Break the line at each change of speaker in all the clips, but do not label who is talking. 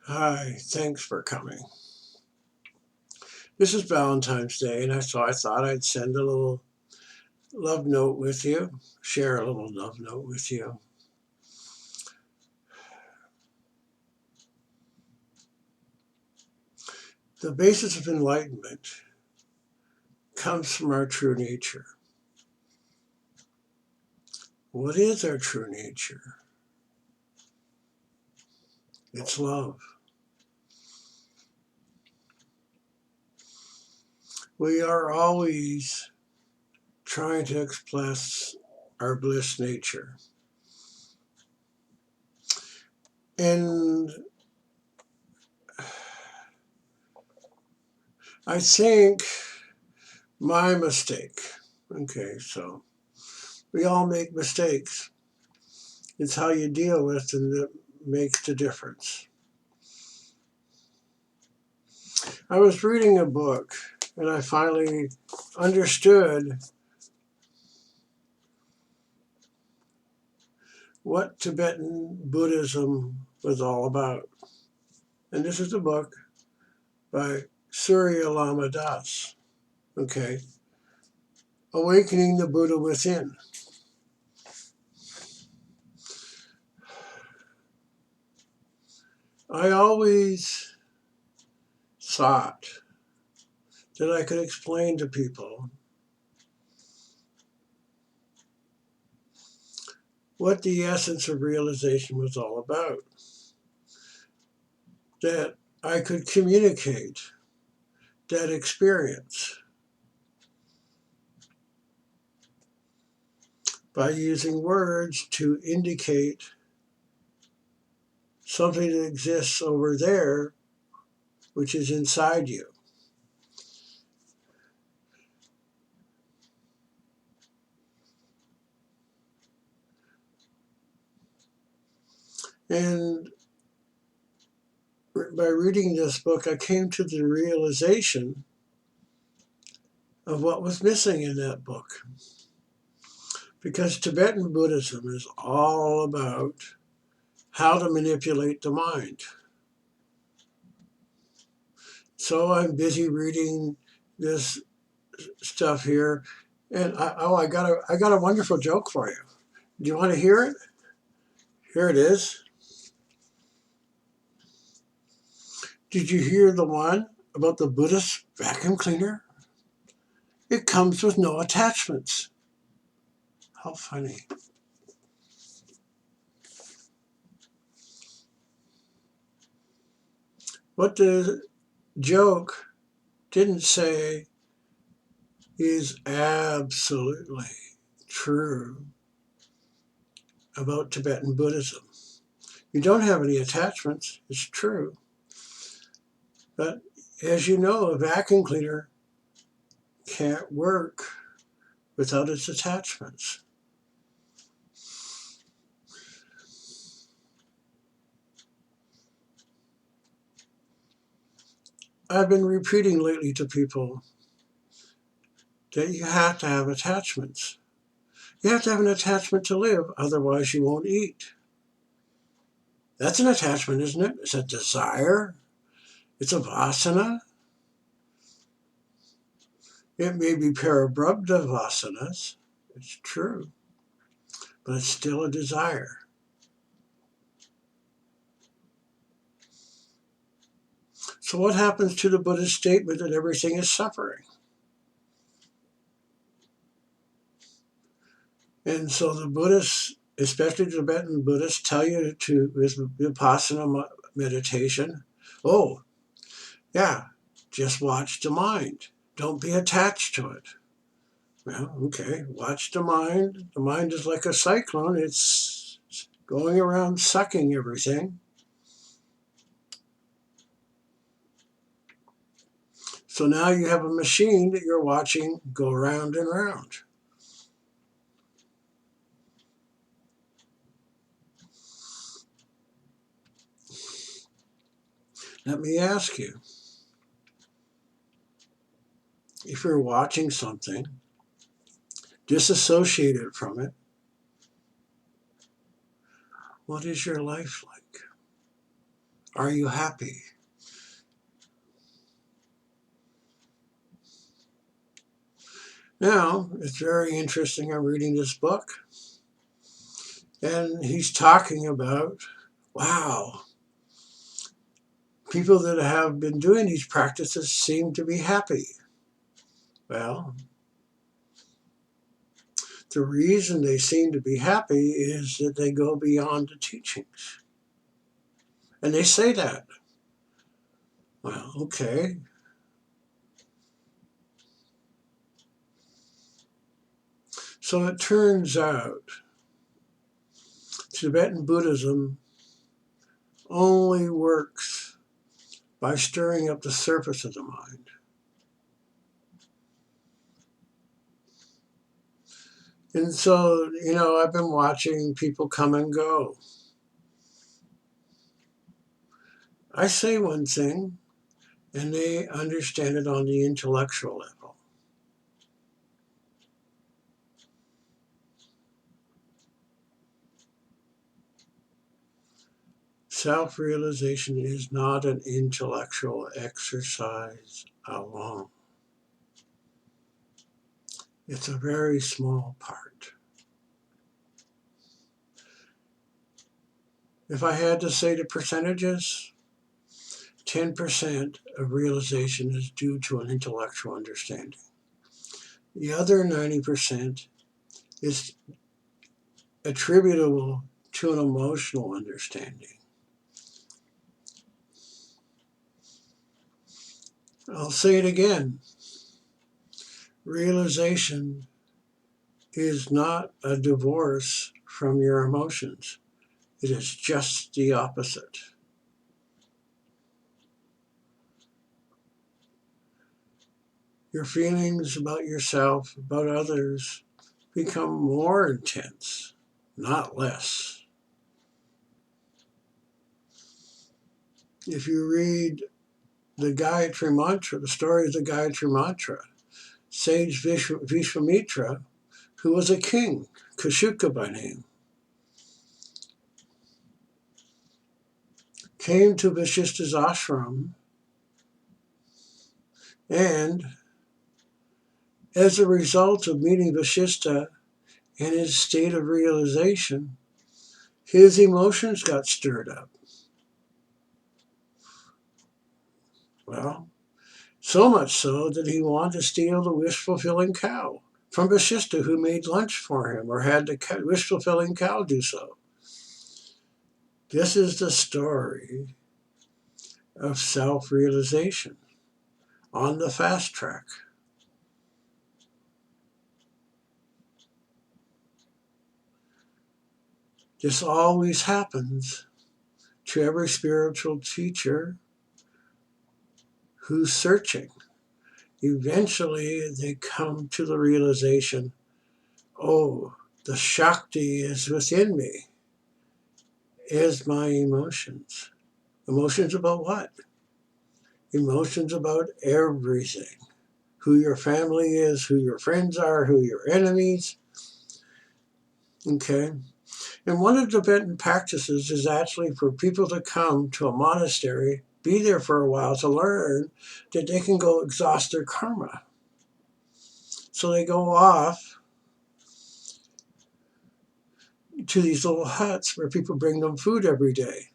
Hi, thanks for coming. This is Valentine's Day, and so I thought I'd send a little love note with you, share a little love note with you. The basis of enlightenment comes from our true nature. What is our true nature? It's love. We are always trying to express our bliss nature. And I think my mistake, so we all make mistakes. It's how you deal with them that makes the difference. I was reading a book and I finally understood what Tibetan Buddhism was all about. And this is a book by Surya Lama Das, Awakening the Buddha Within. I always thought that I could explain to people what the essence of realization was all about, that I could communicate that experience by using words to indicate something that exists over there, which is inside you. And by reading this book, I came to the realization of what was missing in that book. Because Tibetan Buddhism is all about how to manipulate the mind. So I'm busy reading this stuff here, and I got a wonderful joke for you. Do you want to hear it? Here it is. Did you hear the one about the Buddhist vacuum cleaner? It comes with no attachments. How funny. What the joke didn't say is absolutely true about Tibetan Buddhism. You don't have any attachments, it's true. But as you know, a vacuum cleaner can't work without its attachments. I've been repeating lately to people that you have to have attachments. You have to have an attachment to live, otherwise you won't eat. That's an attachment, isn't it? It's a desire. It's a vasana. It may be parabrabdha vasanas. It's true. But it's still a desire. So what happens to the Buddhist statement that everything is suffering? And so the Buddhists, especially Tibetan Buddhists, tell you to, with vipassana meditation, oh, yeah, just watch the mind. Don't be attached to it. Well, okay, watch the mind. The mind is like a cyclone. It's going around sucking everything. So now you have a machine that you're watching go round and round. Let me ask you, if you're watching something, disassociated from it, what is your life like? Are you happy? Now, it's very interesting. I'm reading this book, and he's talking about, wow, people that have been doing these practices seem to be happy. Well, the reason they seem to be happy is that they go beyond the teachings. And they say that. Well, okay. So it turns out Tibetan Buddhism only works by stirring up the surface of the mind. And so, I've been watching people come and go. I say one thing, and they understand it on the intellectual level. Self-realization is not an intellectual exercise alone. It's a very small part. If I had to say the percentages, 10% of realization is due to an intellectual understanding. The other 90% is attributable to an emotional understanding. I'll say it again. Realization is not a divorce from your emotions. It is just the opposite. Your feelings about yourself, about others, become more intense, not less. If you read the Gayatri Mantra, the story of the Gayatri Mantra, sage Vishwamitra, who was a king, Kashuka by name, came to Vasishtha's ashram, and as a result of meeting Vasishtha and his state of realization, his emotions got stirred up. Well, so much so that he wanted to steal the wish-fulfilling cow from Vasishtha, who made lunch for him or had the wish-fulfilling cow do so. This is the story of self-realization on the fast track. This always happens to every spiritual teacher who's searching. Eventually, they come to the realization, oh, the Shakti is within me, is my emotions. Emotions about what? Emotions about everything. Who your family is, who your friends are, who your enemies. Okay? And one of the Tibetan practices is actually for people to come to a monastery, be there for a while to learn that they can go exhaust their karma. So they go off to these little huts where people bring them food every day.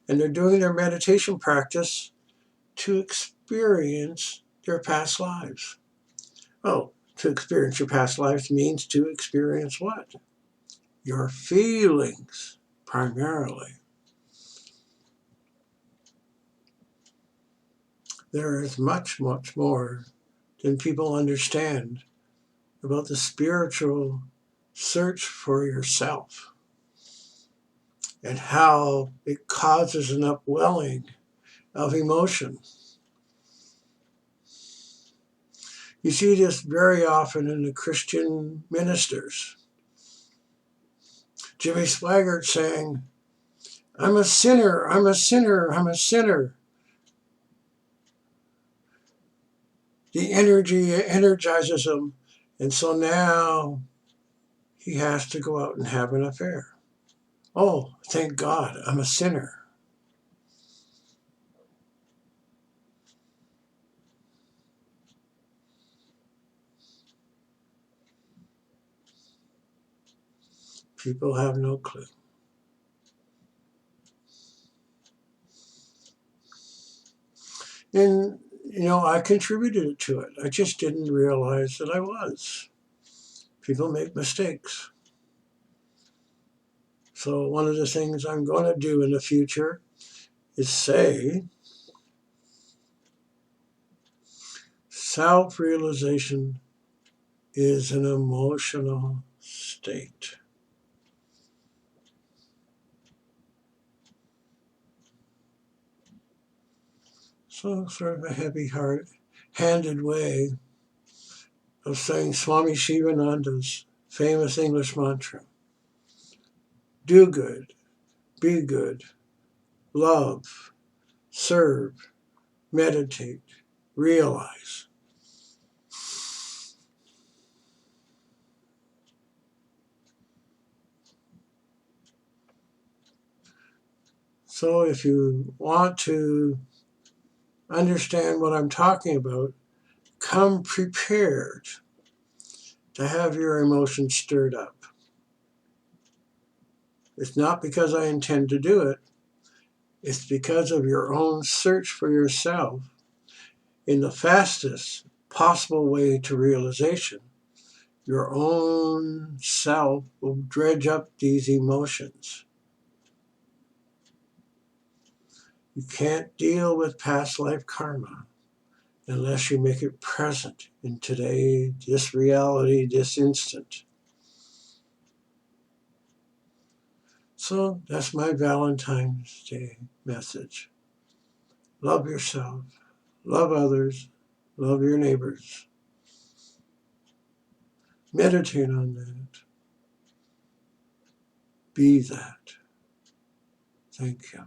And they're doing their meditation practice to experience their past lives. Oh, to experience your past lives means to experience what? Your feelings, primarily. There is much, much more than people understand about the spiritual search for yourself and how it causes an upwelling of emotion. You see this very often in the Christian ministers. Jimmy Swaggart saying, I'm a sinner, I'm a sinner, I'm a sinner. The energy energizes him, and so now he has to go out and have an affair. Oh, thank God, I'm a sinner. People have no clue. And, I contributed to it. I just didn't realize that I was. People make mistakes. So one of the things I'm going to do in the future is say, self-realization is an emotional state. So sort of a heavy-handed way of saying Swami Shivananda's famous English mantra: do good, be good, love, serve, meditate, realize. So if you want to understand what I'm talking about, come prepared to have your emotions stirred up. It's not because I intend to do it. It's because of your own search for yourself in the fastest possible way to realization. Your own self will dredge up these emotions. You can't deal with past life karma unless you make it present in today, this reality, this instant. So that's my Valentine's Day message. Love yourself, love others, love your neighbors. Meditate on that. Be that. Thank you.